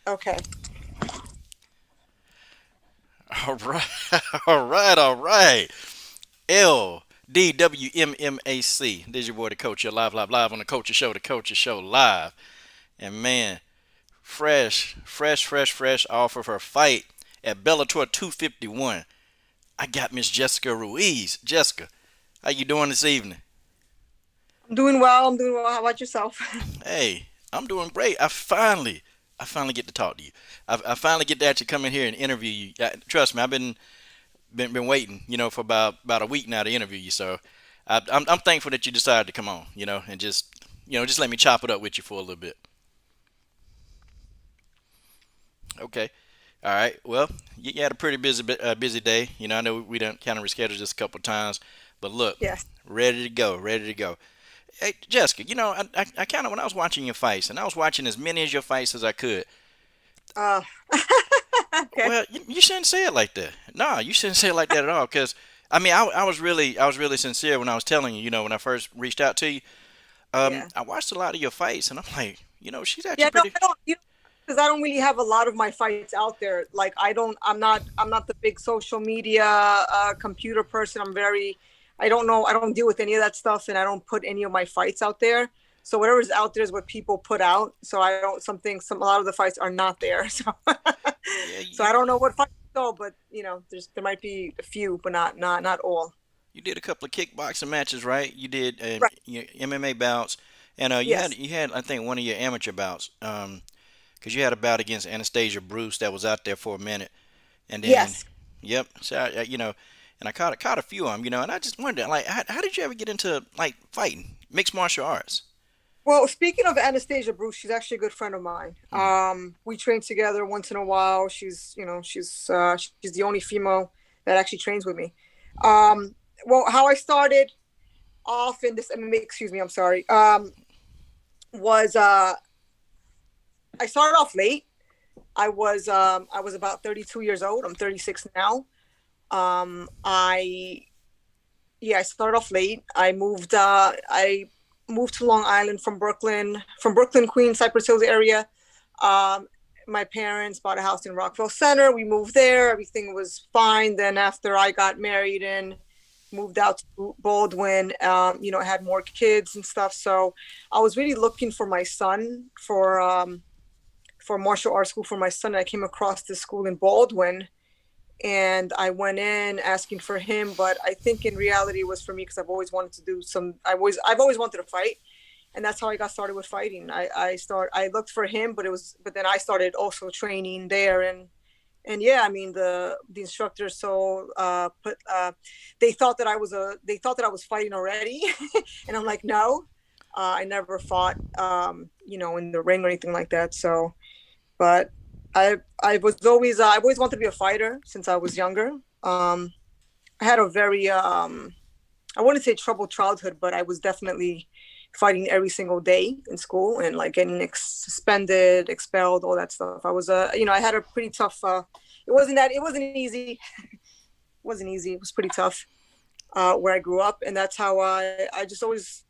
Okay. All right, all right, all right. LDWMMAC. This is your boy, the coach. You're live, live, live on the Culture Show. The Culture Show live. And man, fresh off of her fight at Bellator 251. I got Miss Jessica Ruiz. Jessica, how you doing this evening? I'm doing well. I'm doing well. How about yourself? Hey, I'm doing great. I finally get to talk to you. I finally get to actually come in here and interview you. Trust me, I've been waiting, for about a week now to interview you. So I'm thankful that you decided to come on, and just let me chop it up with you for a little bit. Okay. All right. Well, you had a pretty busy day. I know we done kind of rescheduled this a couple of times, but look, Yes. ready to go, ready to go. Hey, Jessica, I kind of when I was watching your fights, and I was watching as many of your fights as I could. Uh, okay. Well, you shouldn't say it like that. No, you shouldn't say it like that at all. Because I mean, I was really sincere when I was telling you. When I first reached out to you, Yeah. I watched a lot of your fights, and I'm like, she's actually Yeah. No, pretty. I don't. Because I don't really have a lot of my fights out there. Like I don't. I'm not the big social media computer person. I'm very. I don't know. I don't deal with any of that stuff, and I don't put any of my fights out there. So whatever's out there is what people put out. So I don't. A lot of the fights are not there. So Yeah, so I don't know what fights go, but there might be a few, but not all. you did a couple of kickboxing matches, right? You did Right. your MMA bouts, and you had Yes. you had I think one of your amateur bouts, because you had a bout against Anastasia Bruce that was out there for a minute, and then, Yes. yep. So and I caught a few of them, and I just wondered, like, how did you ever get into like fighting, mixed martial arts? Well, speaking of Anastasia Bruce, she's actually a good friend of mine. Mm. We train together once in a while. She's the only female that actually trains with me. Um, well, how I started off in this MMA, excuse me, I'm sorry, was I started off late. I was about 32 years old. I'm 36 now. I Yeah, I started off late. I moved to Long Island from Brooklyn, Queens, Cypress Hills area. Um, my parents bought a house in Rockville Center. We moved there. Everything was fine. Then after I got married and moved out to Baldwin, I had more kids and stuff. So I was really looking for my son for martial arts school for my son. I came across this school in Baldwin and I went in asking for him, but I think in reality it was for me because I've always wanted to fight, and that's how I got started with fighting. I looked for him, but then I started also training there, and yeah, I mean the instructors they thought that I was fighting already, and I'm like no, I never fought in the ring or anything like that. So but I've always wanted to be a fighter since I was younger. I had a very I wouldn't say troubled childhood, but I was definitely fighting every single day in school and like getting suspended, expelled, all that stuff. I had a pretty tough. It wasn't easy. It wasn't easy. It was pretty tough where I grew up, and that's how I was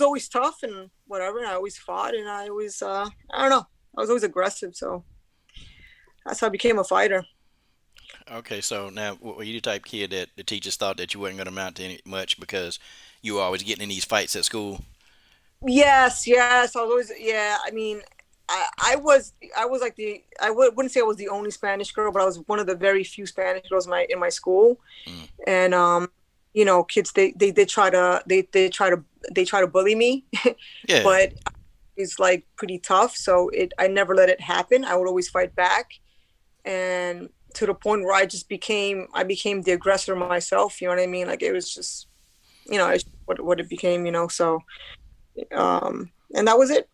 always tough and whatever. And I always fought, and I don't know. I was always aggressive, so that's how I became a fighter. Okay, so now were you the type of kid that the teachers thought that you wasn't going to amount to any much because you were always getting in these fights at school? Yes, yes. I was always, yeah. I mean, I was like wouldn't say I was the only Spanish girl, but I was one of the very few Spanish girls in my school. Mm. And kids they try to bully me, Yeah. but it's like pretty tough. So I never let it happen. I would always fight back, and to the point where I became the aggressor myself. You know what I mean? Like it was just it's what it became. So and that was it.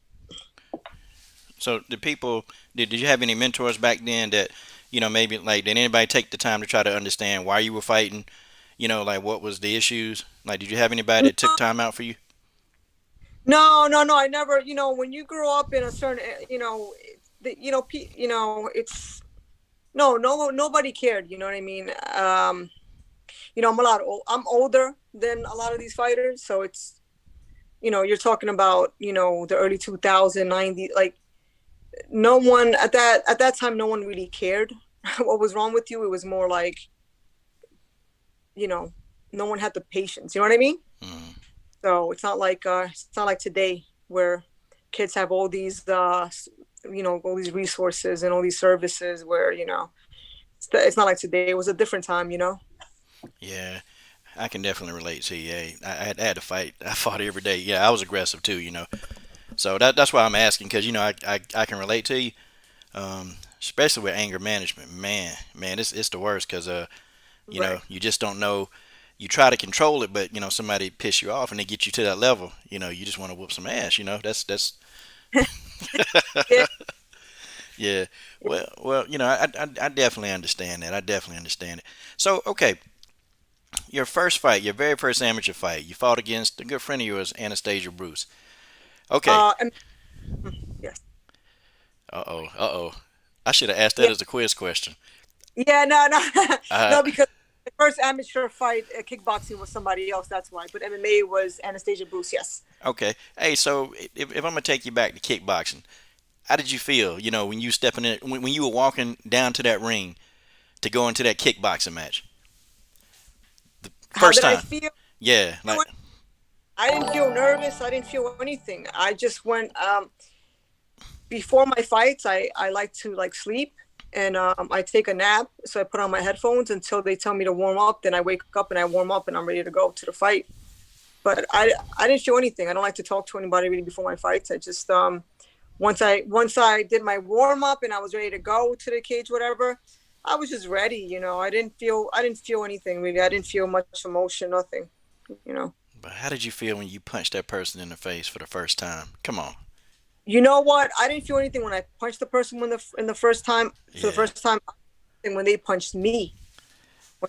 So the people did you have any mentors back then that maybe like did anybody take the time to try to understand why you were fighting? Like what was the issues? Like did you have anybody that took time out for you? No. I never. When you grow up in a certain, it's no, nobody cared. You know what I mean? I'm older than a lot of these fighters, so you're talking about the early 2000, 90, like no one at that time, no one really cared what was wrong with you. It was more like, you know, no one had the patience. You know what I mean? Mm. So it's not like today where kids have all these all these resources and all these services where it's not like today. It was a different time. Yeah, I can definitely relate to you. Hey, I had to fight. I fought every day. Yeah, I was aggressive too. So that's why I'm asking because I can relate to you. Especially with anger management, man, it's the worst because Right. you just don't know. You try to control it, but somebody piss you off and they get you to that level. You just want to whoop some ass. That's Yeah. yeah. Well, I definitely understand that. I definitely understand it. So, okay, your first fight, your very first amateur fight, you fought against a good friend of yours, Anastasia Bruce. Okay. And yes. Uh oh. I should have asked that Yeah. as a quiz question. Yeah. No. No. Uh, No. Because the first amateur fight, kickboxing was somebody else. That's why. But MMA was Anastasia Bruce. Yes. okay. Hey, so if I'm gonna take you back to kickboxing, how did you feel? When you stepping in, when you were walking down to that ring to go into that kickboxing match, the How first did I time. feel? Yeah, You know like what? I didn't feel nervous. I didn't feel anything. I just went. Before my fights, I like to like sleep and I take a nap. So I put on my headphones until they tell me to warm up. Then I wake up and I warm up and I'm ready to go to the fight. But I didn't feel anything. I don't like to talk to anybody really before my fights. I just once I did my warm up and I was ready to go to the cage, whatever. I was just ready. I didn't feel anything really. I didn't feel much emotion, nothing. You know. but how did you feel when you punched that person in the face for the first time? Come on. You know what? I didn't feel anything when I punched the person in the first time for the Yeah. first time. And when they punched me, for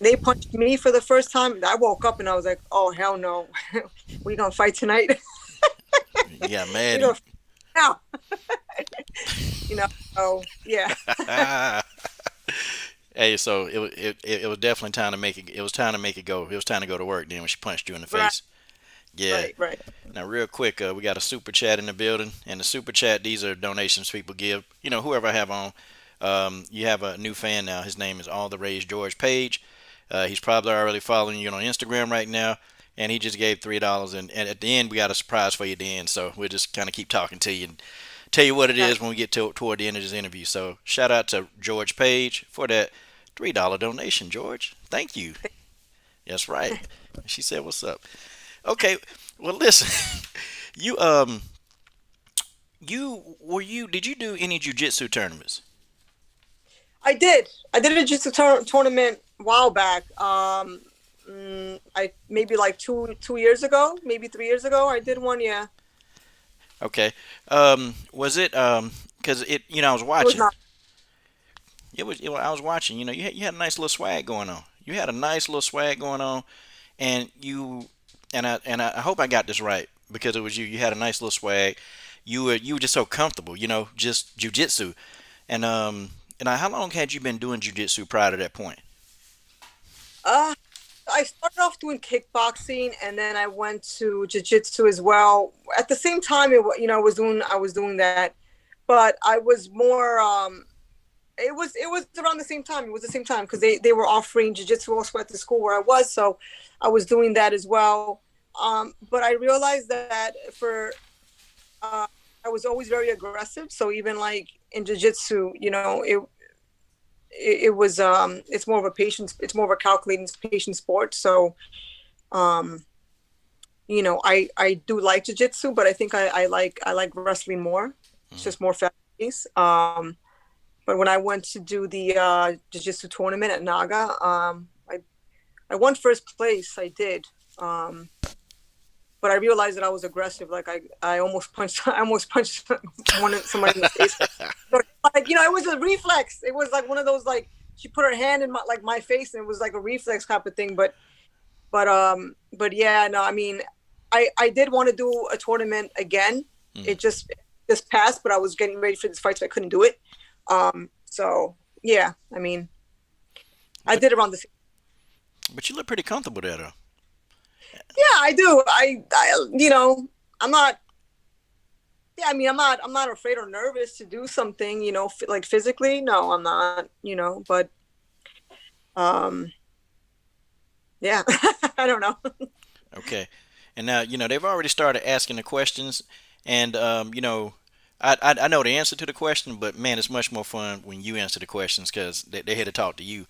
the first time, I woke up and I was like, "Oh hell no, we gonna fight tonight? You got we mad. gonna fight now?" you know. So yeah, Hey, so it was definitely time to make it. It was time to make it go. It was time to go to work. Then when she punched you in the right, face. Yeah. right. Now, real quick, we got a super chat in the building, and the super chat, these are donations people give. Whoever I have on. You have a new fan now. His name is All the Rage George Page. He's probably already following you on Instagram right now, and he just gave $3. And at the end, we got a surprise for you at the end. So we'll just kind of keep talking to you and tell you what it Yeah. is when we get toward the end of this interview. So shout out to George Page for that $3 donation, George. Thank you. That's right. She said, "What's up?" Okay. Well, listen. You did you do any jujitsu tournaments? I did. I did a jiu-jitsu tournament a while back. I maybe like two years ago, maybe 3 years ago. I did one. Yeah, Okay. Was it because I was it was watching. not. I was watching. You had a nice little swag going on. You had a nice little swag going on, and I hope I got this right because it was you. You had a nice little swag. You were just so comfortable. Just jujitsu. And how long had you been doing jujitsu prior to that point? Uh, I started off doing kickboxing, and then I went to jiu-jitsu as well. At the same time, I was doing that, but I was more. It was around the same time. It was the same time because they were offering jiu-jitsu also at the school where I was, so I was doing that as well. But I realized that uh, I was always very aggressive. So even like in jiu-jitsu, it was it's more of a patience. It's more of a calculating patient sport. So um, I do like jiu-jitsu, but I think I like wrestling more. It's Mm. just more fast paced. But when I went to do the jiu-jitsu tournament at Naga, I won first place. I did. But I realized that I was aggressive. Like I almost punched I almost punched somebody in the face. But it was a reflex. It was like one of those like she put her hand in my face and it was like a reflex type of thing. But yeah, no, I mean I did want to do a tournament again. Mm. It just passed, but I was getting ready for this fight, so I couldn't do it. So yeah, I mean I But did around the same. but you look pretty comfortable there though. Yeah, I do. I I'm not Yeah, I mean, I'm not afraid or nervous to do something, like physically. No, I'm not, but um, yeah, I don't know. Okay. And now, they've already started asking the questions, and I know the answer to the question, but man, it's much more fun when you answer the questions because they're here to talk to you.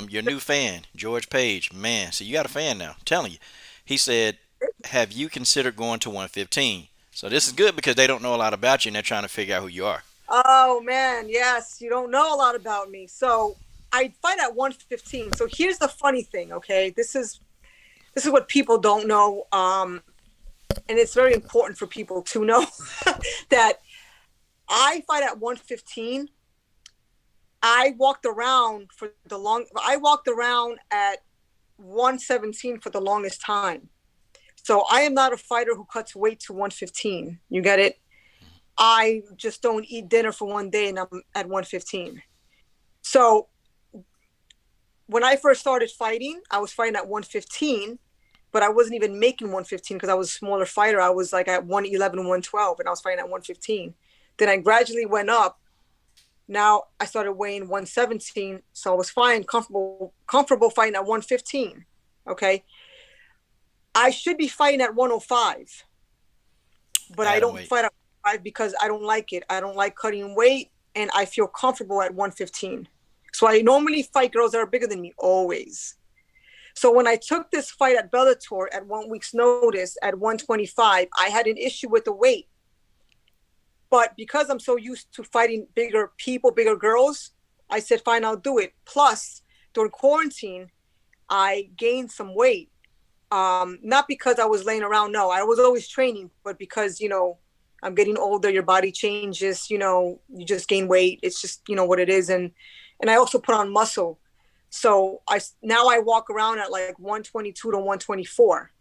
Your new fan, George Page, man, so you got a fan now. I'm telling you, he said, "Have you considered going to 115?" So this is good because they don't know a lot about you, and they're trying to figure out who you are. Oh man, yes, you don't know a lot about me. So I fight at 115. So here's the funny thing, okay? This is what people don't know, and it's very important for people to know that I fight at 115. I walked around at 117 for the longest time. So I am not a fighter who cuts weight to 115. You get it? I just don't eat dinner for one day and I'm at 115. So when I first started fighting, I was fighting at 115, but I wasn't even making 115 because I was a smaller fighter. I was like at 111, 112, and I was fighting at 115. Then I gradually went up. Now I started weighing 117, so I was fine, comfortable fighting at 115. Okay. I should be fighting at 105, but I Atom don't weight. fight at 105 because I don't like it. I don't like cutting weight, and I feel comfortable at 115. So I normally fight girls that are bigger than me, always. So when I took this fight at Bellator at 1 week's notice at 125, I had an issue with the weight. But because I'm so used to fighting bigger people, bigger girls, I said, fine, I'll do it. Plus, during quarantine, I gained some weight. Not because I was laying around. No, I was always training, but because, I'm getting older, your body changes, you just gain weight. It's just, what it is. And I also put on muscle. So now I walk around at like 122 to 124.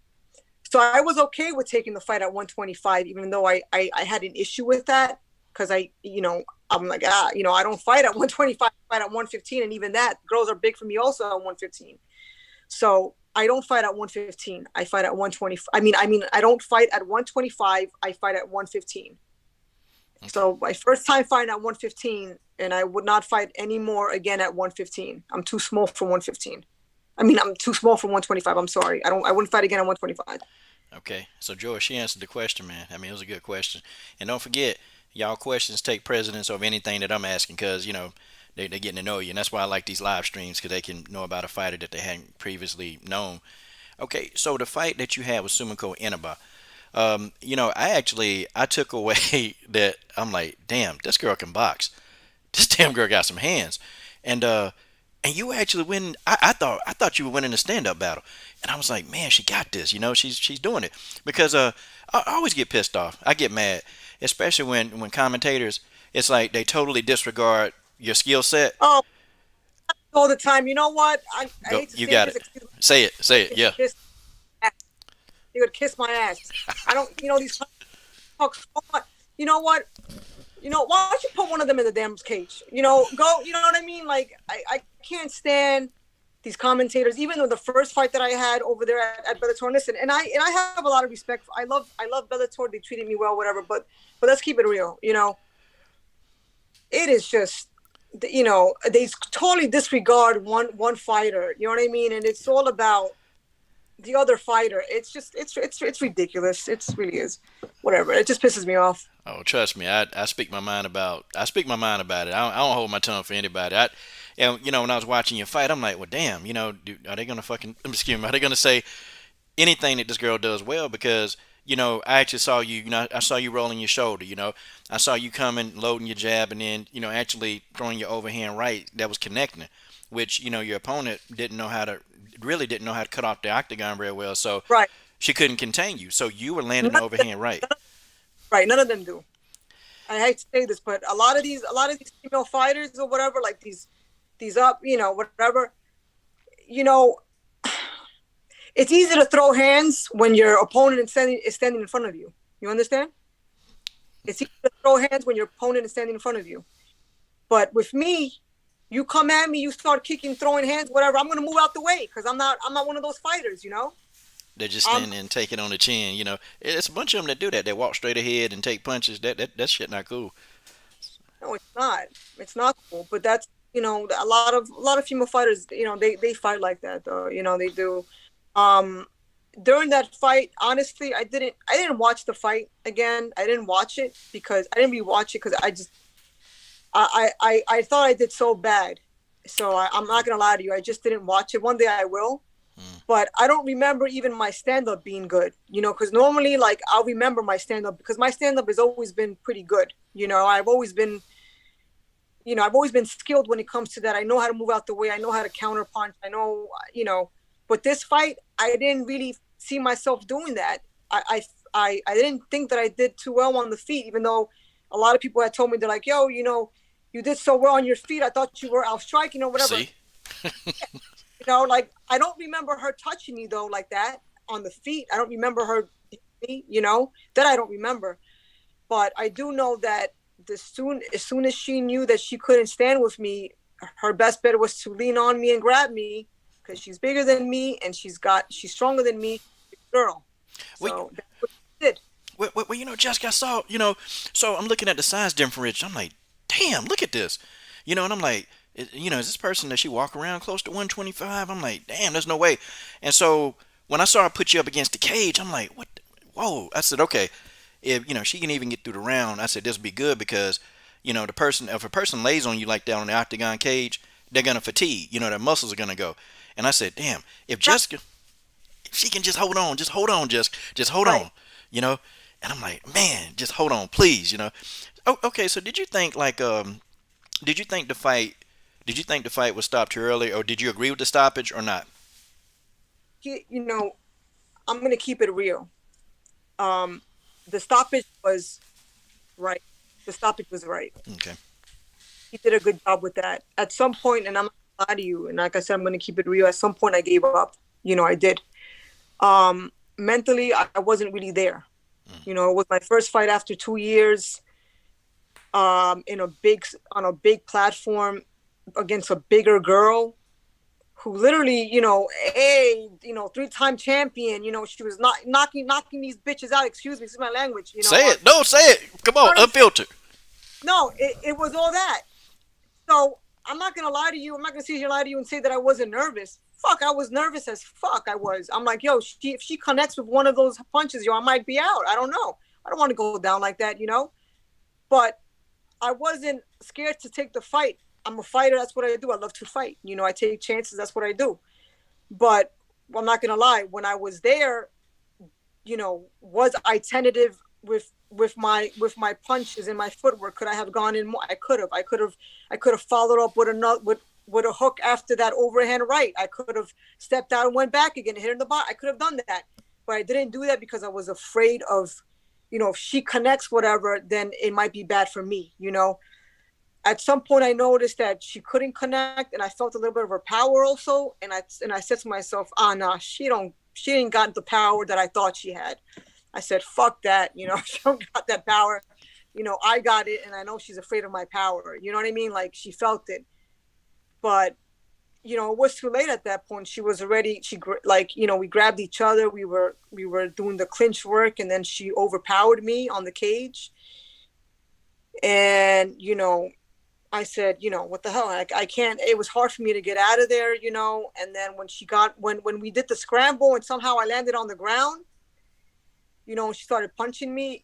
So I was okay with taking the fight at 125, even though I had an issue with that because I'm like, I don't fight at 125, I fight at 115. And even that, girls are big for me also at 115. So I don't fight at 115. I fight at 120. I don't fight at 125. I fight at 115. Okay. So my first time fighting at 115, and I would not fight anymore again at 115. I'm too small for 115. I'm too small for 125. I'm sorry. I wouldn't fight again at 125. Okay. So George, she answered the question, man. It was a good question. And don't forget, y'all questions take precedence over anything that I'm asking because they're getting to know you, and that's why I like these live streams because they can know about a fighter that they hadn't previously known. Okay, so the fight that you had with Sumiko Inaba, I took away that I'm like, damn, this girl can box. This damn girl got some hands, and you actually win. I thought you were winning the stand up battle, and I was like, man, she got this. She's doing it because I always get pissed off. I get mad, especially when commentators. It's like they totally disregard your skill set. Oh, all the time. You know what? I Go, hate to you say got this. it. Excuse me. Say it. They Yeah. could kiss, they could kiss my ass. I don't. These talk so much. You know what? Why don't you put one of them in the damn cage? Go. You know what I mean? Like I can't stand these commentators. Even though the first fight that I had over there at Bellator, listen, and I have a lot of respect. I love Bellator. They treated me well, whatever. But let's keep it real. It is just, they totally disregard one fighter. You know what I mean? And it's all about the other fighter. It's just it's ridiculous. It really is. Whatever. It just pisses me off. Oh, trust me, I speak my mind about it. I don't hold my tongue for anybody. When I was watching your fight, I'm like, well, damn, are they gonna fucking excuse me? Are they gonna say anything that this girl does well? Because I actually saw you. I saw you rolling your shoulder. I saw you coming, loading your jab, and then actually throwing your overhand right that was connecting, which your opponent didn't know how to cut off the octagon very well. So Right. she couldn't contain you. So you were landing None the of them, overhand right. right. None of them do. I hate to say this, but a lot of these female fighters or whatever, like these up, whatever, it's easy to throw hands when your opponent is standing in front of you. You understand? It's easy to throw hands when your opponent is standing in front of you. But with me, you come at me, you start kicking, throwing hands, whatever. I'm gonna move out the way because I'm not one of those fighters. They're just I'm standing there and take it on the chin. It's a bunch of them that do that. They walk straight ahead and take punches. That shit not cool. no, it's not. It's not cool. But that's a lot of female fighters. They fight like that though. They do. Um, During that fight, honestly, I didn't watch the fight again. I didn't watch it because I didn't rewatch it because I thought I did so bad. So I'm not gonna lie to you. I just didn't watch it. One day I will, Mm. but I don't remember even my stand up being good. Because normally, like, I'll remember my stand up because my stand up has always been pretty good. I've always been skilled when it comes to that. I know how to move out the way. I know how to counter punch. I know. But this fight, I didn't really see myself doing that. I didn't think that I did too well on the feet, even though a lot of people had told me they're like, yo, you did so well on your feet. I thought you were out striking or whatever. See? Like, I don't remember her touching me though like that on the feet. I don't remember her, that I don't remember. But I do know that as soon as she knew that she couldn't stand with me, her best bet was to lean on me and grab me because she's bigger than me and she's stronger than me, girl. So that's what she did. Well, Jessica, I saw, so I'm looking at the size difference. I'm like, damn, look at this. And I'm like, is this person that she walk around close to 125? I'm like, damn, there's no way. And so when I saw her put you up against the cage, I'm like, what? Whoa. I said, okay, if, she can even get through the round, I said, this will be good because, if a person lays on you like that on the octagon cage, they're going to fatigue. Their muscles are going to go. And I said, damn, if Jessica, if she can just hold on, just hold Right. on, you know. And I'm like, man, just hold on, please. Oh, okay, so did you think did you think the fight, was stopped too early, or did you agree with the stoppage or not? He, you know, I'm gonna keep it real. Um, the stoppage was right. The stoppage was right. Okay. He did a good job with that. At some point, and I'm not gonna lie to you, and like I said, I'm gonna keep it real. At some point, I gave up. I did. Mentally, I wasn't really there. It was my first fight after 2 years. On a big platform against a bigger girl who literally, three-time champion. She was not knocking these bitches out. Excuse me, this is my language. Say it. No, say it. Come on, unfiltered. No, it was all that. So I'm not gonna lie to you. I'm not gonna sit here and lie to you and say that I wasn't nervous. Fuck, I was nervous as fuck. I was. I'm like, yo, if she connects with one of those punches, I might be out. I don't know. I don't want to go down like that. But I wasn't scared to take the fight. I'm a fighter. That's what I do. I love to fight. I take chances. That's what I do. But I'm not gonna lie. When I was there, was I tentative with my punches and my footwork? Could I have gone in more? I could have. I could have followed up with another with a hook after that overhand right. I could have stepped out and went back again, hit in the bottom. I could have done that, but I didn't do that because I was afraid of, if she connects whatever, then it might be bad for me. At some point I noticed that she couldn't connect, and I felt a little bit of her power also. And I said to myself, nah, she didn't got the power that I thought she had. I said, fuck that. She don't got that power. I got it, and I know she's afraid of my power. You know what I mean? Like, she felt it. But, it was too late at that point. She was already, we grabbed each other. We were doing the clinch work, and then she overpowered me on the cage. And, I said, what the hell? I can't, it was hard for me to get out of there, and then when we did the scramble and somehow I landed on the ground, she started punching me.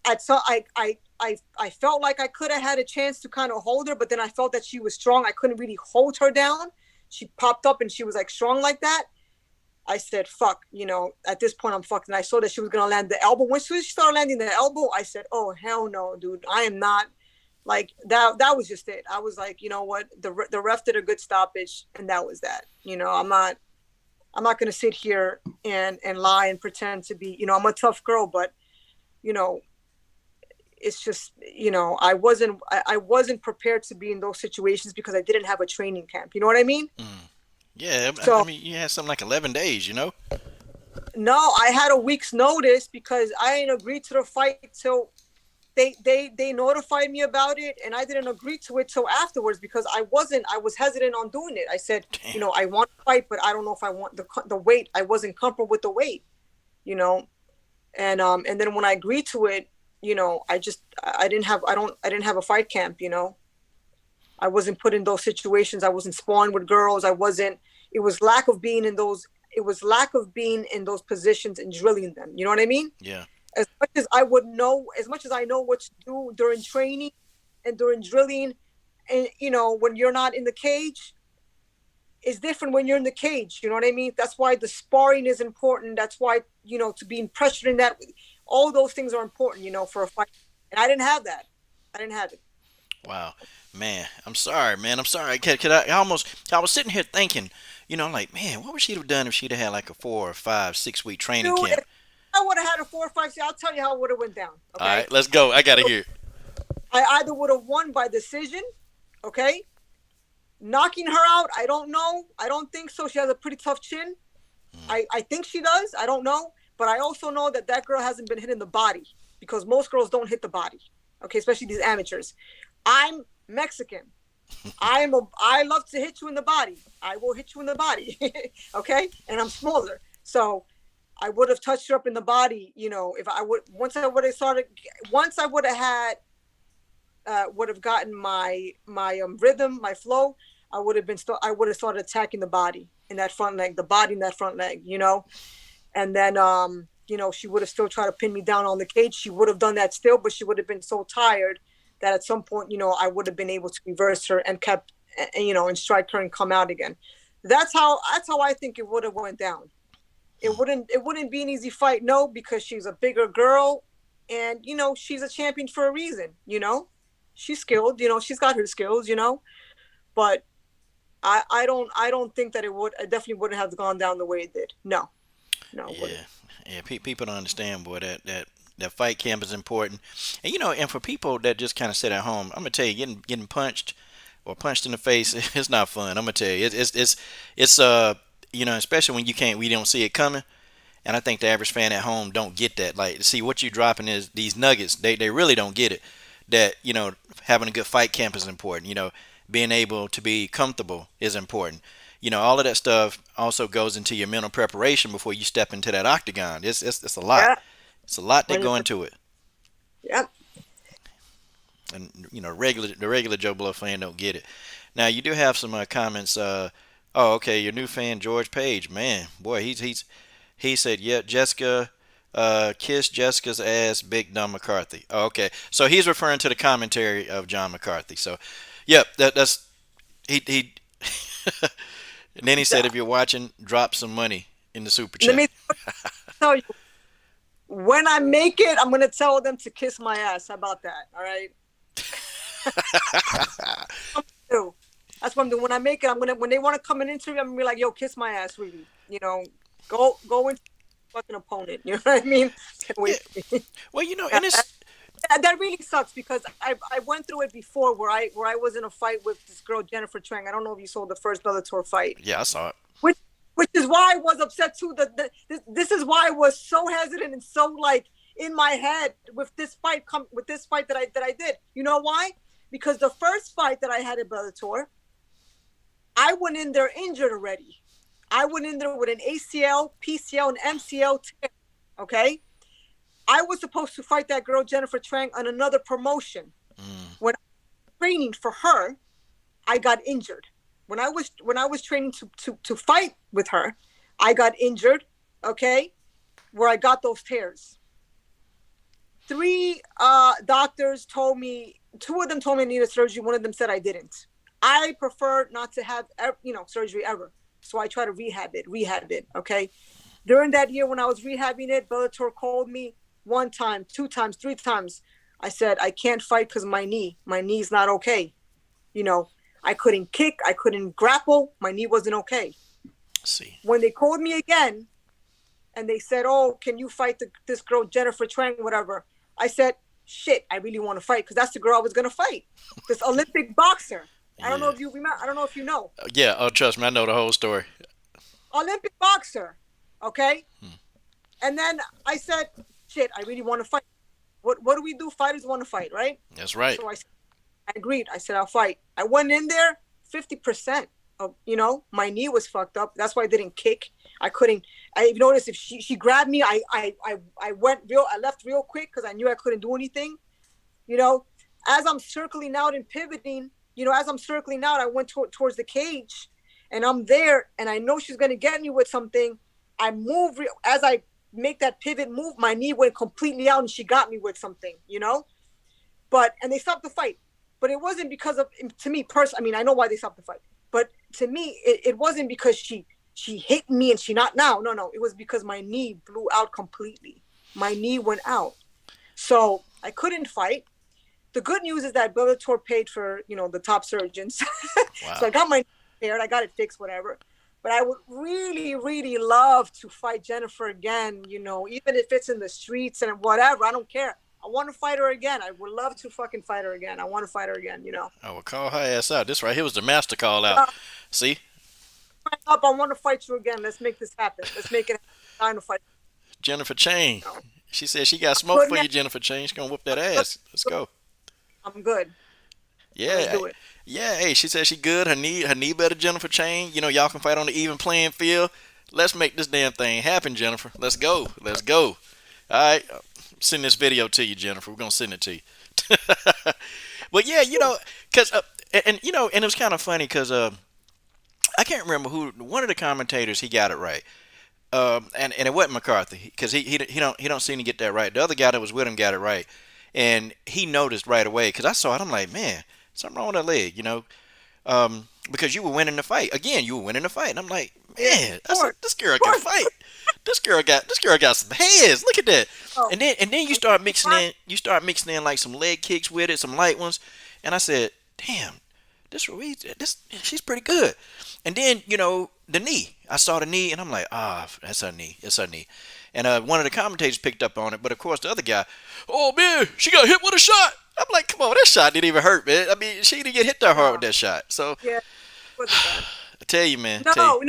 I felt like I could have had a chance to kind of hold her, but then I felt that she was strong. I couldn't really hold her down. She popped up and she was like strong like that. I said, fuck, at this point I'm fucked. And I saw that she was going to land the elbow. When she started landing the elbow, I said, oh, hell no, dude. I am not like that. That was just it. I was like, you know what? The ref did a good stoppage, and that was that. I'm not going to sit here and lie and pretend to be, I'm a tough girl, but, it's just, I wasn't prepared to be in those situations because I didn't have a training camp. You know what I mean? Mm. Yeah, So, I mean, you had something like 11 days. no, I had a week's notice because I didn't agree to the fight till they notified me about it, and I didn't agree to it till afterwards because I was hesitant on doing it. I said, Damn. I want to fight, but I don't know if I want the weight. I wasn't comfortable with the weight, you know. And then when I agreed to it, I didn't have a fight camp, I wasn't put in those situations. I wasn't sparring with girls. It was lack of being in those positions and drilling them. You know what I mean? Yeah. As much as I know what to do during training and during drilling, and when you're not in the cage, it's different when you're in the cage. You know what I mean? That's why the sparring is important. That's why, to being pressured in that, all those things are important, for a fight. And I didn't have that. I didn't have it. Wow, man. I'm sorry, man. I'm sorry. I was sitting here thinking, like, man, what would she have done if she'd have had like a 4 or 5, 6 week training Dude, camp? if I would have had a 4 or 5, I'll tell you how it would have went down. All Okay. right, let's go. I gotta hear. I either would have won by decision, okay? Knocking her out, I don't know. I don't think so. She has a pretty tough chin. I think she does. I don't know. But I also know that girl hasn't been hitting the body because most girls don't hit the body, okay? Especially these amateurs. I'm Mexican. I love to hit you in the body. I will hit you in the body, okay? And I'm smaller. So I would have touched her up in the body, if I would, once I would have had, would have gotten my rhythm, my flow, I would have started attacking the body in that front leg, and then, she would have still tried to pin me down on the cage. She would have done that still, but she would have been so tired that at some point, I would have been able to reverse her and kept, and strike her and come out again. That's how I think it would have went down. It wouldn't be an easy fight, no, because she's a bigger girl, and she's a champion for a reason. She's skilled. She's got her skills. But I don't think that I definitely wouldn't have gone down the way it did. No. Yeah. People don't understand, boy. That fight camp is important, and and for people that just kind of sit at home, I'm gonna tell you, getting punched or punched in the face, it's not fun. I'm gonna tell you, it's especially when we don't see it coming. And I think the average fan at home don't get that. Like, see, what you're dropping is these nuggets. They really don't get it. That, having a good fight camp is important. Being able to be comfortable is important. All of that stuff also goes into your mental preparation before you step into that octagon. It's a lot. Yeah. It's a lot that go into it. Yeah. And, the regular Joe Blow fan don't get it. Now, you do have some comments. Okay, your new fan, George Page. Man, boy, he said, yeah, Jessica, kiss Jessica's ass, Big Dumb McCarthy. Oh, okay, so he's referring to the commentary of John McCarthy. So, yep, that's he. And then he said, if you're watching, drop some money in the super chat. Let me tell you, when I make it, I'm gonna tell them to kiss my ass. How about that? All right. That's what I'm doing. When I make it, when they want to come in and interview, I'm gonna be like, yo, kiss my ass, really. Go into fucking opponent. You know what I mean? Can't wait. Yeah. Well, and it's that really sucks because I went through it before where I was in a fight with this girl Jennifer Trang. I don't know if you saw the first Bellator fight. Yeah, I saw it. Which is why I was upset too. This is why I was so hesitant and so like in my head with this fight that I did. You know why? Because the first fight that I had at Bellator, I went in there injured already. I went in there with an ACL, PCL, and MCL tear, okay? I was supposed to fight that girl, Jennifer Trang, on another promotion. When I was training for her, I got injured. When I was training to fight with her, I got injured, okay, where I got those tears. 3 doctors told me, 2 of them told me I needed surgery. One of them said I didn't. I prefer not to have, surgery ever. So I try to rehab it, okay? During that year when I was rehabbing it, Bellator called me 1 time, 2 times, 3 times. I said, I can't fight because my knee's not okay. I couldn't kick, I couldn't grapple, my knee wasn't okay. See. When they called me again and they said, oh, can you fight this girl, Jennifer Trang, whatever? I said, shit, I really want to fight because that's the girl I was going to fight. This Olympic boxer. I don't know if you remember. I don't know if you know. Yeah. Oh, trust me, I know the whole story. Olympic boxer. Okay. And then I said, shit, I really want to fight. What do we do? Fighters want to fight, right? That's right. So I agreed. I said I'll fight. I went in there 50% of my knee was fucked up. That's why I didn't kick. I couldn't. I noticed if she grabbed me, I went real. I left real quick because I knew I couldn't do anything. You know, as I'm circling out and pivoting, as I'm circling out, I went towards the cage, and I'm there, and I know she's gonna get me with something. I move as I make that pivot move. My knee went completely out, and she got me with something. And they stopped the fight. But it wasn't because of, to me personally, I mean, I know why they stopped the fight. But to me, it wasn't because she hit me and she not now. No. It was because my knee blew out completely. My knee went out. So I couldn't fight. The good news is that Bellator paid for, the top surgeons. Wow. So I got my knee repaired. I got it fixed, whatever. But I would really, really love to fight Jennifer again, even if it's in the streets and whatever. I don't care. I want to fight her again. I would love to fucking fight her again. I want to fight her again, I will call her ass out. This right here was the master call out. See? Up, I want to fight you again. Let's make this happen. Let's make it time to fight. Jennifer Chain. She said she got smoke for you, Jennifer Chain. She's going to whoop that ass. Let's go. I'm good. Yeah. Let's do it. Yeah, hey, she said she good. Her knee better, Jennifer Chain. Y'all can fight on the even playing field. Let's make this damn thing happen, Jennifer. Let's go. Let's go. All right. Send this video to you, Jennifer. We're going to send it to you. But yeah, because, and it was kind of funny because I can't remember one of the commentators, he got it right. And it wasn't McCarthy because he don't seem to get that right. The other guy that was with him got it right. And he noticed right away because I saw it. I'm like, man, something wrong with that leg, because you were winning the fight. Again, you were winning the fight. And I'm like, man, this girl can fight. This girl got some hands. Look at that. Oh. And then you start mixing in like some leg kicks with it, some light ones. And I said, damn, this Ruiz, she's pretty good. And then, the knee. I saw the knee and I'm like, that's her knee. It's her knee. And one of the commentators picked up on it, but of course the other guy, oh man, she got hit with a shot. I'm like, come on, that shot didn't even hurt, man. I mean, she didn't get hit that hard with that shot. So yeah, I tell you, man. No.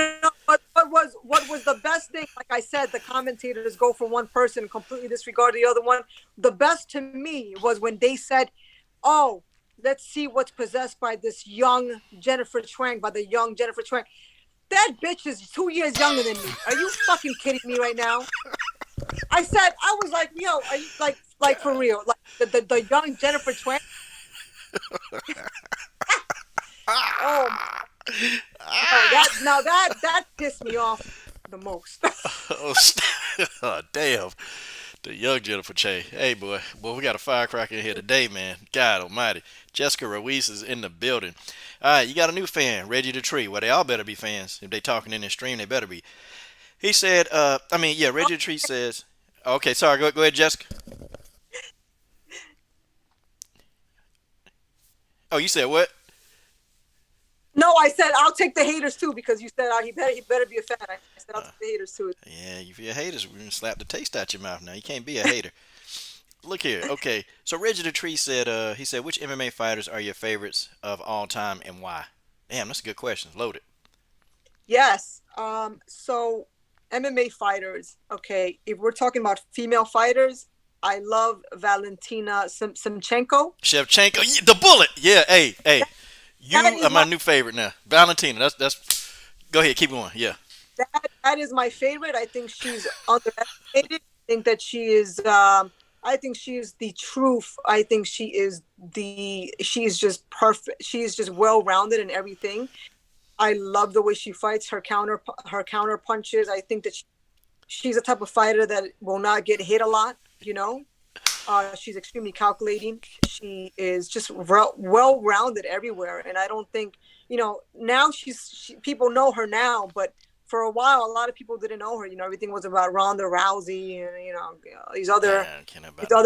But what was the best thing? Like I said, the commentators go for one person and completely disregard the other one. The best to me was when they said, "Oh, let's see what's possessed by this young Jennifer Twang, by the young Jennifer Twang." That bitch is 2 years younger than me. Are you fucking kidding me right now? I was like, yo, are you like for real? Like the young Jennifer Twang? Oh, that pissed me off the most. Oh, damn. The young Jennifer Che. Hey, boy, we got a firecracker in here today, man. God almighty. Jessica Ruiz is in the building. All right, you got a new fan, Reggie the Tree. Well, they all better be fans. If they talking in this stream, they better be. He said, Reggie the Tree says, okay, sorry, go ahead, Jessica. Oh, you said what? No, I said I'll take the haters too because you said he better be a fan. I said I'll take the haters too. Yeah, if you're haters, we're gonna slap the taste out your mouth. Now you can't be a hater. Look here, okay. So Reggie the Tree said, which MMA fighters are your favorites of all time and why? Damn, that's a good question. Loaded. Yes. So MMA fighters. Okay, if we're talking about female fighters, I love Valentina Shevchenko. Shevchenko, the bullet. Yeah, hey. You are my new favorite now. Valentina. That's. Go ahead, keep going. Yeah. That is my favorite. I think she's underestimated. I think that she is. I think she is the truth. I think she is just perfect. She is just well-rounded in everything. I love the way she fights, her counter punches. I think that she's a type of fighter that will not get hit a lot, She's extremely calculating. She is just well-rounded everywhere. And I don't think, now people know her now, but for a while, a lot of people didn't know her. Everything was about Ronda Rousey and, these other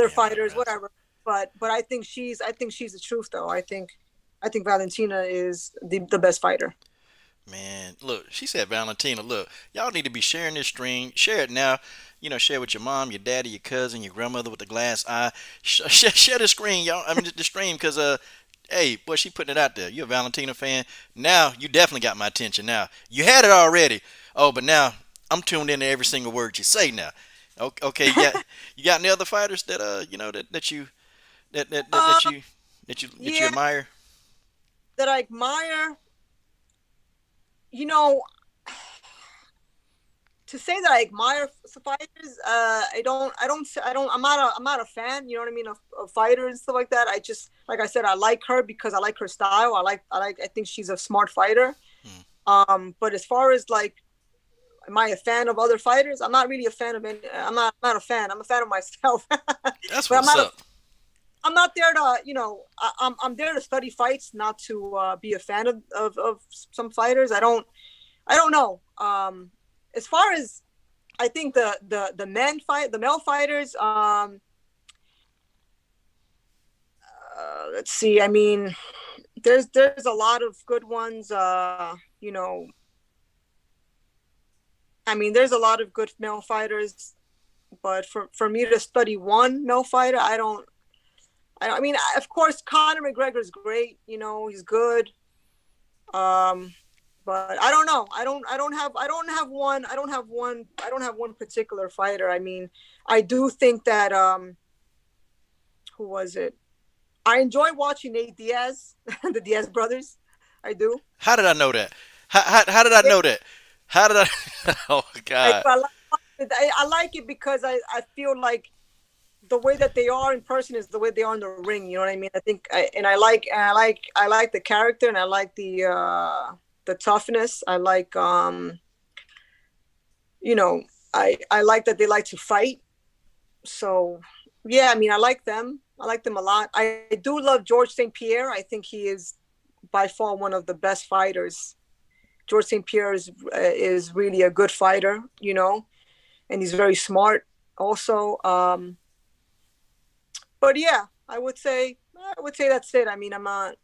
fighters, whatever. But I think she's the truth, though. I think Valentina is the best fighter. Man, look, she said Valentina. Look, y'all need to be sharing this stream. Share it now. Share with your mom, your daddy, your cousin, your grandmother with the glass eye. Share the screen, y'all. I mean, the stream, because, hey, boy, she putting it out there. You're a Valentina fan. Now, you definitely got my attention now. You had it already. Oh, but now, I'm tuned into every single word you say now. Okay, you got any other fighters that that you that that that, Uh, that you that you yeah, admire? that I admire. You know, to say that I admire fighters, I'm not a fan. You know what I mean of fighters and stuff like that. I just, like I said, I like her because I like her style. I think she's a smart fighter. Hmm. But as far as like, am I a fan of other fighters? I'm not really a fan of any. I'm not a fan. I'm a fan of myself. But That's I'm what's not a. up. I'm not there to, I'm there to study fights, not to be a fan of some fighters. I don't know. As far as I think the male fighters. Let's see. I mean, there's a lot of good ones. I mean, there's a lot of good male fighters, but for me to study one male fighter, I don't. I mean, of course, Conor McGregor's great. He's good. Um, but I don't know. I don't have one particular fighter. I mean, I do think that who was it? I enjoy watching Nate Diaz, the Diaz brothers. I do. How did I know that? How did I know that? How did I? Oh I, God. I, I like it because I feel like the way that they are in person is the way they are in the ring. You know what I mean? I like the character, and I like the toughness. I like you know I like that they like to fight. So yeah, I mean, I like them. I like them a lot. I do love George St. Pierre. I think he is by far one of the best fighters. George St. Pierre is really a good fighter, and he's very smart also. But yeah, I would say that's it. I mean, I'm not,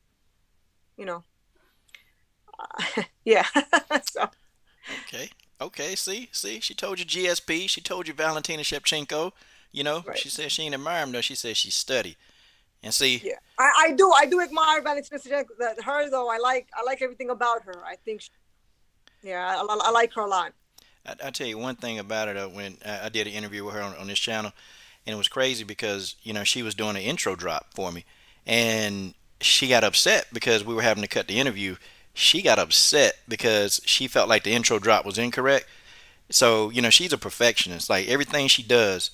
you know, yeah. So Okay. Okay. See. She told you GSP. She told you Valentina Shevchenko. right, She said she ain't admire him though. She said she study. And see, yeah. I do admire Valentina Shevchenko. That her though, I like everything about her. I think, yeah, I like her a lot. I tell you one thing about her though. When I did an interview with her on this channel, and it was crazy because she was doing an intro drop for me, and she got upset because we were having to cut the interview. She got upset because she felt like the intro drop was incorrect. So she's a perfectionist. Like everything she does,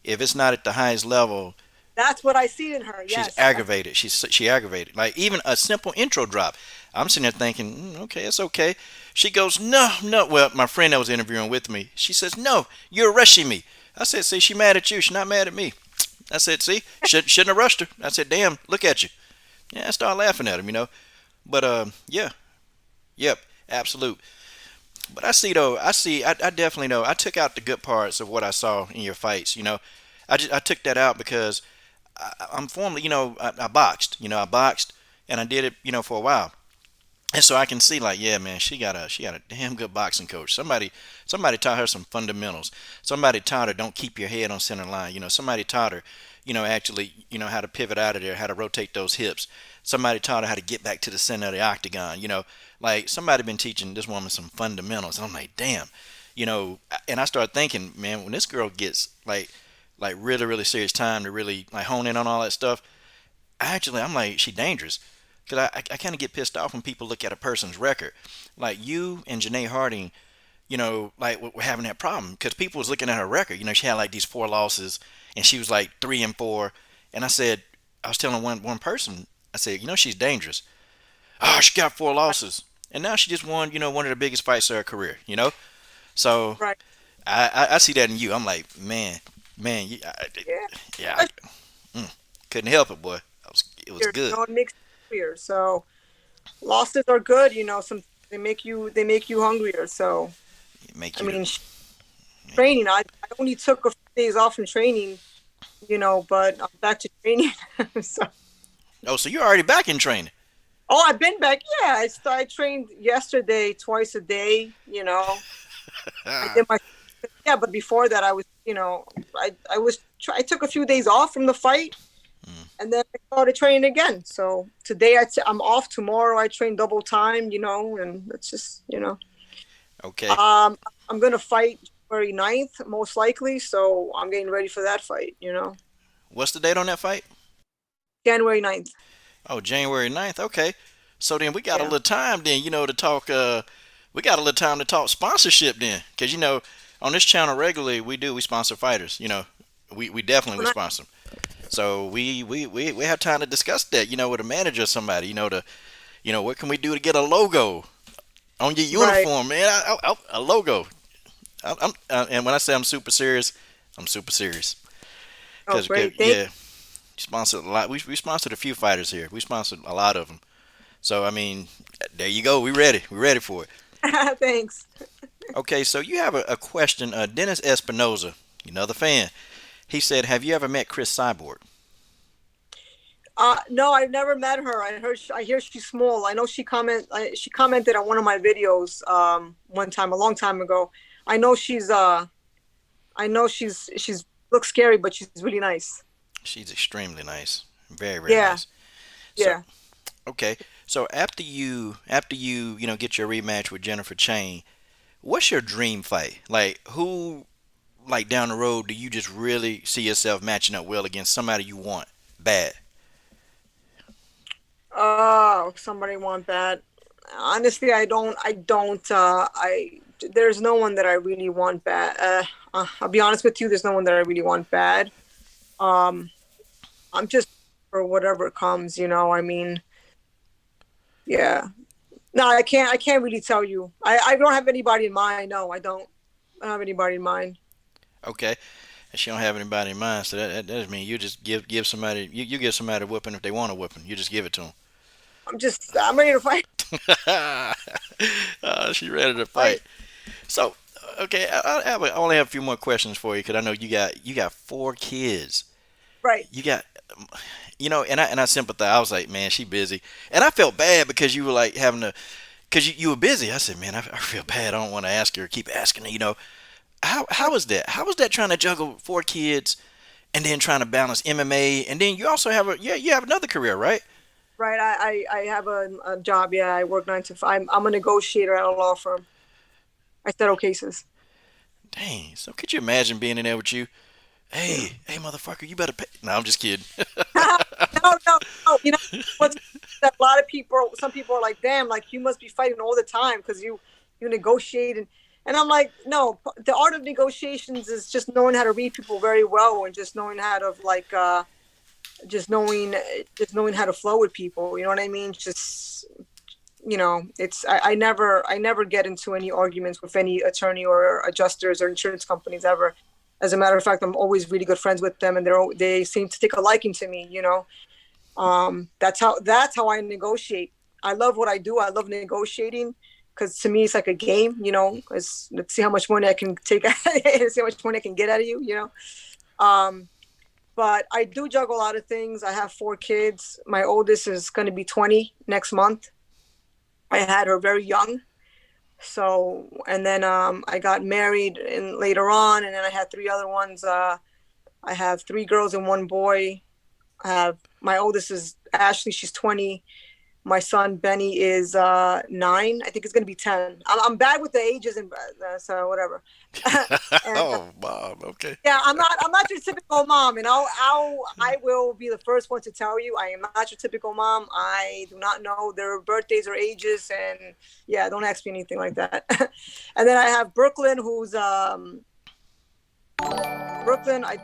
if it's not at the highest level, That's what I see in her. she's Yes. aggravated. She aggravated. Like even a simple intro drop, I'm sitting there thinking, okay, it's okay. She goes, no, no. Well, my friend that was interviewing with me, she says, no, you're rushing me. I said, see, she mad at you. She's not mad at me. I said, see, shouldn't have rushed her. I said, damn, look at you. Yeah, I started laughing at him. But yeah, yep, absolute. But I see though, I definitely know. I took out the good parts of what I saw in your fights. I took that out because I'm formerly, I boxed. I boxed, and I did it, for a while. And so I can see, like, yeah, man, she got a damn good boxing coach. Somebody taught her some fundamentals. Somebody taught her don't keep your head on center line. Somebody taught her, actually, how to pivot out of there, how to rotate those hips. Somebody taught her how to get back to the center of the octagon. Like somebody been teaching this woman some fundamentals. And I'm like, damn, and I started thinking, man, when this girl gets like really really serious time to really like hone in on all that stuff, I'm like, she dangerous. Because I kind of get pissed off when people look at a person's record. Like you and Janae Harding, like we're having that problem. Because people was looking at her record. She had like these 4 losses. And she was like 3-4. And I was telling one person, I said, she's dangerous. Oh, she got 4 losses. And now she just won, one of the biggest fights of her career. So Right. I see that in you. I'm like, man, Yeah. yeah, couldn't help it, boy. It was good. It makes you hungrier. So losses are good. Some they make you hungrier. So Make I you the. mean, training. I only took a few days off from training. But I'm back to training. So, Oh, so you're already back in training. oh, I've been back. Yeah, I trained yesterday twice a day. I did my yeah, but before that, I took a few days off from the fight, Mm, and then I started training again. So today I'm off. Tomorrow I train double time. And it's just okay. I'm gonna fight January 9th, most likely. So I'm getting ready for that fight, What's the date on that fight? January 9th. Oh, January 9th. Okay. So then we got a Yeah. little time then, to talk we got a little time to talk sponsorship then. Cause on this channel regularly we sponsor fighters, We definitely we Well, sponsor them. So we have time to discuss that, with a manager or somebody, what can we do to get a logo on your right. uniform, man? A logo. And when I say I'm super serious, I'm super serious. Oh, Cause great. Thank yeah, sponsored a lot. We sponsored a few fighters here. We sponsored a lot of them. So I mean, there you go. We ready. We ready for it. you. Thanks. Okay, so you have a question. Dennis Espinoza, another fan. He said, "Have you ever met Chris Cyborg?" No, I've never met her. I hear she's small. I know she commented on one of my videos one time a long time ago. I know she's looks scary, but she's really nice. She's extremely nice. Very, very Yeah, nice. So yeah. okay, so after you get your rematch with Jennifer Chain, what's your dream fight? Like who, like down the road, do you just really see yourself matching up well against somebody you want bad? Oh, somebody want that. Honestly, I don't. I don't. I There's no one that I really want bad. I'll be honest with you. There's no one that I really want bad. Um, I'm just for whatever comes. I mean, yeah. No, I can't. I can't really tell you. I don't have anybody in mind. No, I don't. I don't have anybody in mind. Okay, and she don't have anybody in mind, so that doesn't mean you just give somebody you give somebody a whooping if they want a whooping. You just give it to I'm ready to fight. them. She ready to Fight. fight. So okay, I only have a few more questions for you because I know you got 4 kids. Right. You got and I sympathize. I was like, man, she busy, and I felt bad because you were like having to, because you were busy. I said, man, I feel bad. I don't want to ask her, keep asking her. How was that? How was that trying to juggle 4 kids and then trying to balance MMA, and then you also have you have another career, right? Right. I have a job. Yeah, I work 9 to 5. I'm a negotiator at a law firm. I settle cases. Dang. So could you imagine being in there with you? Hey, motherfucker, you better pay. No, I'm just kidding. No, no, no. What's that? A lot of people, some people are like, damn, like you must be fighting all the time because you negotiate and I'm like, no. The art of negotiations is just knowing how to read people very well and just knowing how to like just knowing how to flow with people. You know what I mean? Just it's I never get into any arguments with any attorney or adjusters or insurance companies ever. As a matter of fact, I'm always really good friends with them, and they seem to take a liking to me. That's how I negotiate. I love what I do. I love negotiating because to me it's like a game. Let's see how much money I can take, see how much money I can get out of you. But I do juggle a lot of things. I have 4 kids. My oldest is going to be 20 next month. I had her very young. So, and then I got married and later on, and then I had 3 other ones. I have 3 girls and 1 boy. I have my oldest is Ashley. She's 20. My son Benny is 9. I think it's gonna be 10. I'm bad with the ages and so whatever. and Oh, Bob. Okay. yeah, I'm not your typical mom, and I will be the first one to tell you I am not your typical mom. I do not know their birthdays or ages, and yeah, don't ask me anything like that. And then I have Brooklyn, who's Brooklyn. I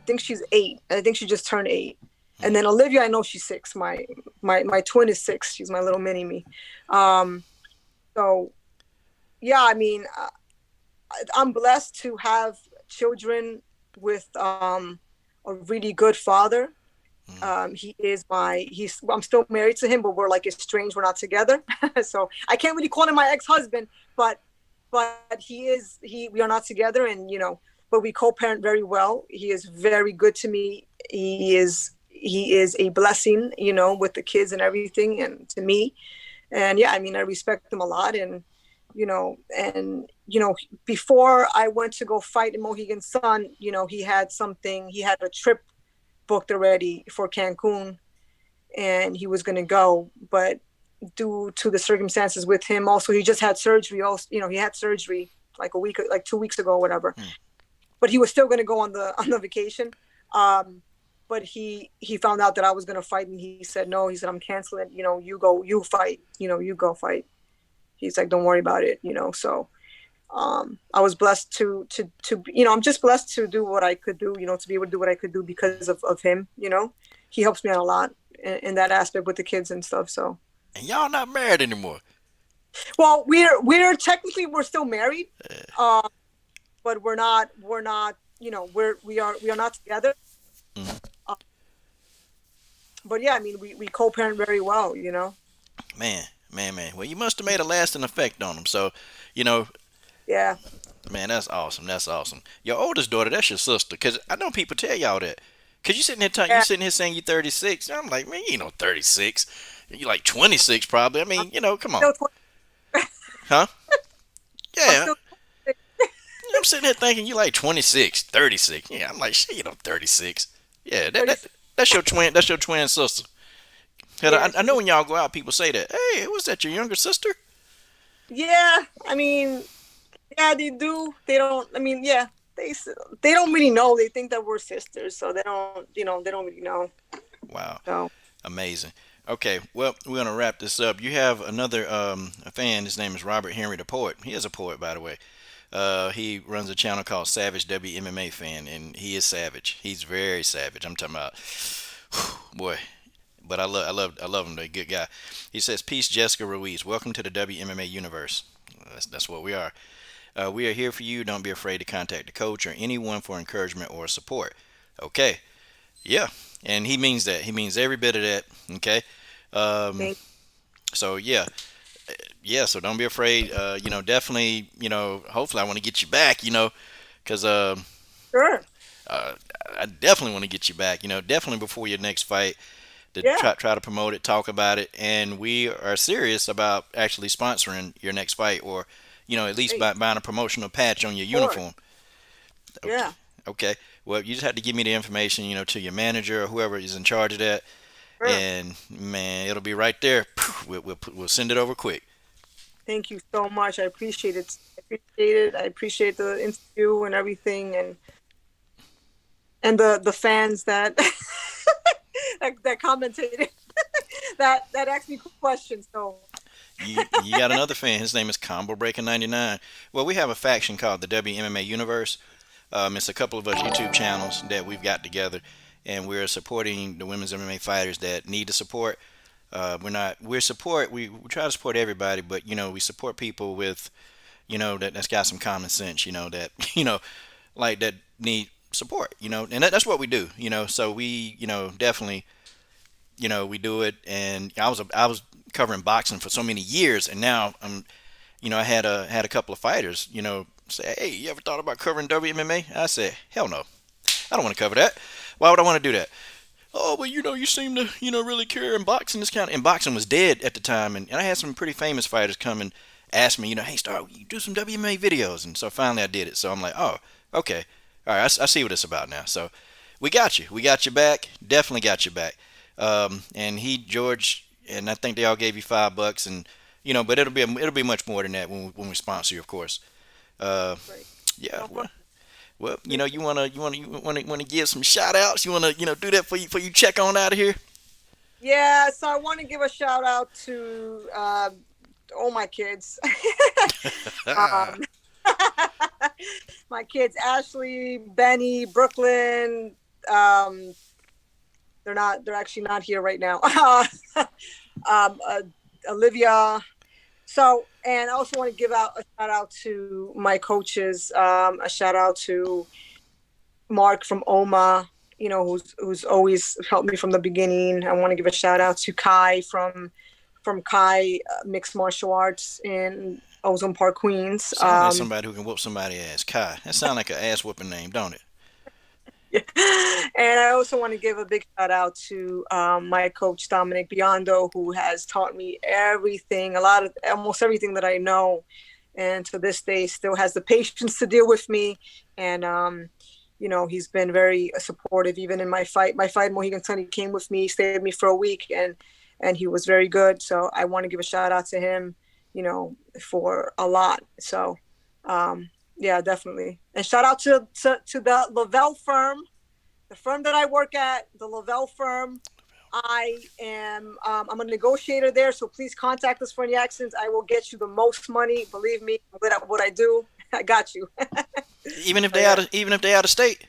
think she's 8. I think she just turned 8. And then Olivia, I know she's 6. My twin is 6. She's my little mini me. So yeah, I mean. I'm blessed to have children with a really good father. I'm still married to him, but we're like estranged. We're not together. So I can't really call him my ex-husband, but we are not together, and but we co-parent very well. He is very good to me. He is a blessing, with the kids and everything, and to me. And yeah, I mean, I respect him a lot, and before I went to go fight in Mohegan Sun, he had a trip booked already for Cancun, and he was going to go, but due to the circumstances with him, also, he just had surgery. Also, he had surgery like 2 weeks ago, or whatever. Hmm. But he was still going to go on the vacation. But he found out that I was going to fight, and he said no. He said, I'm canceling. You fight. You go fight. He's like, don't worry about it. So I was blessed to I'm just blessed to do what I could do. To be able to do what I could do because of him. He helps me out a lot in that aspect with the kids and stuff. So. And y'all not married anymore. Well, we're technically we're still married, but we're not. We are not together. Mm-hmm. But yeah, I mean, we co-parent very well. Man. Well, you must have made a lasting effect on them. So, you know, Yeah. man, that's awesome. That's awesome. Your oldest daughter, that's your sister. Because I know people tell y'all that. Because you Yeah. sitting here saying you're 36. I'm like, man, you ain't no 36. You're like 26 probably. I mean, come on. Still 20, Huh? I'm Yeah. still 26. I'm sitting here thinking you like 26, 36. Yeah, I'm like, shit, 36. Yeah, that's your twin. That's your twin sister. 'Cause Yeah. I know when y'all go out, people say that. Hey, was that your younger sister? Yeah. I mean, yeah, they do. They don't. I mean, yeah, they don't really know. They think that we're sisters, so they don't. They don't really know. Wow, So. amazing. Okay, well, we're gonna wrap this up. You have another a fan. His name is Robert Henry, the poet. He is a poet, by the way. He runs a channel called Savage WMMA Fan, and he is savage. He's very savage. I'm talking about, boy. But I love him. Though. Good guy. He says, "Peace, Jessica Ruiz. Welcome to the WMMA universe. That's what we are. We are here for you. Don't be afraid to contact the coach or anyone for encouragement or support." Okay. Yeah. And he means that. He means every bit of that. Okay. Um, Thank. so yeah. Yeah. So don't be afraid. Definitely. Hopefully I want to get you back. Because Sure. I definitely want to get you back. Definitely before your next fight. To Yeah. try to promote it, talk about it, and we are serious about actually sponsoring your next fight, or at least Hey, of buying a promotional patch on your course. uniform. Okay. Yeah. Okay. Well, you just have to give me the information, to your manager or whoever is in charge of that, Sure. and man, it'll be right there. We'll send it over quick. Thank you so much. I appreciate it. I appreciate the interview and everything, and the fans that that commentated that asked me questions. So You got another fan. His name is Combo Breaker 99. Well, we have a faction called the WMMA Universe. It's a couple of us YouTube channels that we've got together, and we're supporting the women's MMA fighters that need the support. We try to support everybody, but we support people with that's got some common sense, that like that need support, and that's what we do, so we definitely we do it. And I was covering boxing for so many years, and now I had a couple of fighters say, hey, you ever thought about covering WMMA? I said, hell no, I don't want to cover that. Why would I want to do that? Oh, well, you seem to really care in boxing. And boxing was dead at the time, and I had some pretty famous fighters come and ask me, hey, Star, you do some WMA videos. And so finally I did it. So I'm like, oh, okay, all right, I see what it's about now. So we got you back, definitely got you back. And George, and I think they all gave you $5, and but it'll be much more than that when we sponsor you, of course. Uh, great. yeah, No, well, you wanna give some shout outs. You wanna do that for you check on out of here. yeah. So I want to give a shout out to all my kids. um, my kids, Ashley, Benny, Brooklyn. They're actually not here right now. Olivia. So, and I also want to give out a shout out to my coaches. A shout out to Mark from OMA, who's always helped me from the beginning. I want to give a shout out to Kai from Kai Mixed Martial Arts in Ozone Park, Queens. Sound like somebody who can whoop somebody's ass. Kai. That sound like an ass whooping name, don't it? Yeah. And I also want to give a big shout out to my coach Dominic Biondo, who has taught me everything, almost everything that I know, and to this day still has the patience to deal with me. And he's been very supportive even in my fight. My fight, Mohegan Sun, he came with me, stayed with me for a week, and he was very good. So I want to give a shout out to him, for a lot. So Yeah, definitely. And shout out to the Lavelle firm, the firm that I work at, the Lavelle firm. I'm a negotiator there, so please contact us for any accidents. I will get you the most money. Believe me, what I do, I got you. Even if But they yeah, even if they out of state.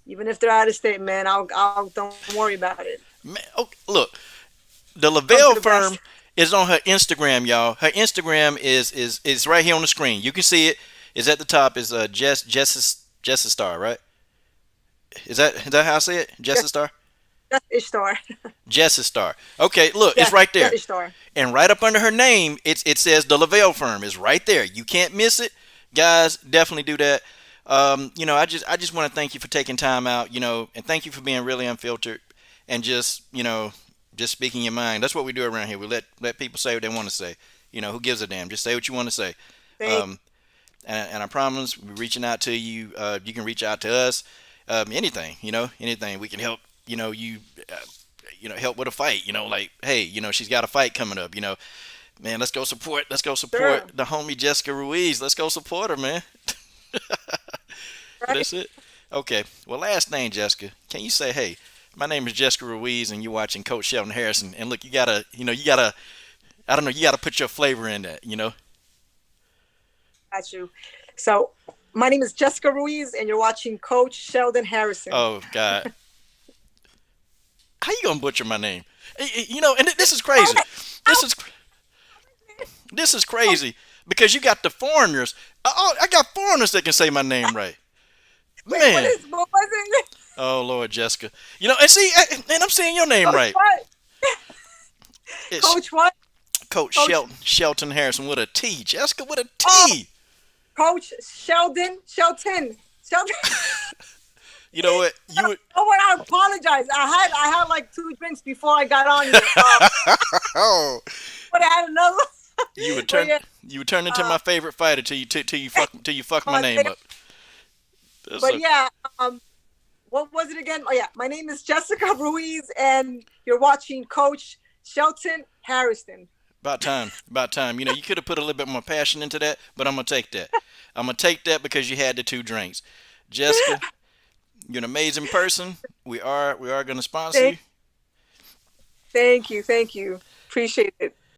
even if they're out of state, man, I'll don't worry about it. Man, okay, look, the Come to Lavelle the firm best. is on her Instagram, y'all. Her Instagram is right here on the screen. You can see it. Is at the top. Is Jess Star, right? Is that how I say it? Yes, Jess Star. that's Ishtar. Jess Star. Okay, look, it's Yes, right that's there. Ishtar. And right up under her name, it says the Lavelle firm. It's right there. You can't miss it, guys. Definitely do that. I just want to thank you for taking time out, and thank you for being really unfiltered and just speaking your mind. That's what we do around here. We let people say what they want to say. Who gives a damn? Just say what you want to say. Thank Um, and I promise we're reaching out to you. You can reach out to us. Anything, anything we can help. You. Help with a fight. Like, hey, she's got a fight coming up. Man, let's go support. Let's go you. support Sure. the homie Jessica Ruiz. Let's go support her, man. Right. That's it. Okay. Well, last name, Jessica. Can you say, hey, my name is Jessica Ruiz, and you're watching Coach Sheldon Harrison. And look, I don't know, you gotta put your flavor in that. Got you. So, my name is Jessica Ruiz, and you're watching Coach Sheldon Harrison. Oh God, how you gonna butcher my name? And this is crazy. Oh, This is this is crazy because you got the foreigners. I got foreigners that can say my name right. wait, Man, what was it? oh Lord, Jessica. And see, and I'm saying your name Coach right. what? It's Coach what? Coach Coach. Shelton Harrison with a T. Jessica with a Oh, T. Coach Shelton. You know what? Oh, what? I apologize. I had like 2 drinks before I got on here. Oh, But I had another. you would But turn yeah, you would turn into uh, my favorite fighter till you fuck my name up. That's but a, yeah. What was it again? Oh yeah, my name is Jessica Ruiz, and you're watching Coach Shelton Harrison. about time. About time. You could have put a little bit more passion into that, but I'm gonna take that. I'm gonna take that because you had the 2 drinks. Jessica, you're an amazing person. We are gonna sponsor you. Thank, thank you, appreciate it.